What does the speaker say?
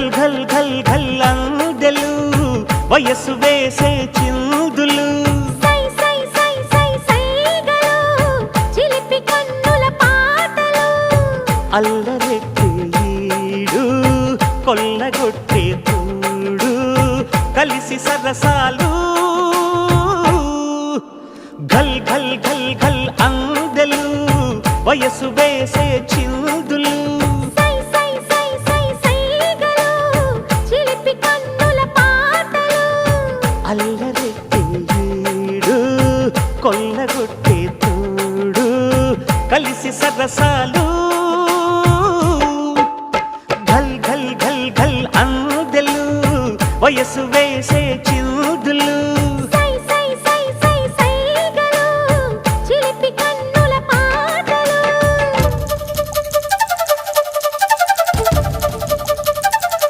ఘల్ ఘల్ ఘల్ అందెలు వయసు వేసే చిందులు సై సై సై సై సైగలు చిలిపి కన్నుల పాటలు అల్లరెట్టే ఈడు కొల్లగొట్టే తోడు కలిసి సరసాలు ఘల్ ఘల్ ఘల్ ఘల్ అందెలు వయసు వేసే చిందులు అల్లరెట్టే ఈడు కొల్లగొట్టే తోడు కలిసి సరసాలు ఘల్ ఘల్ ఘల్ ఘల్ అందెలు వయసు వేసే చిందులు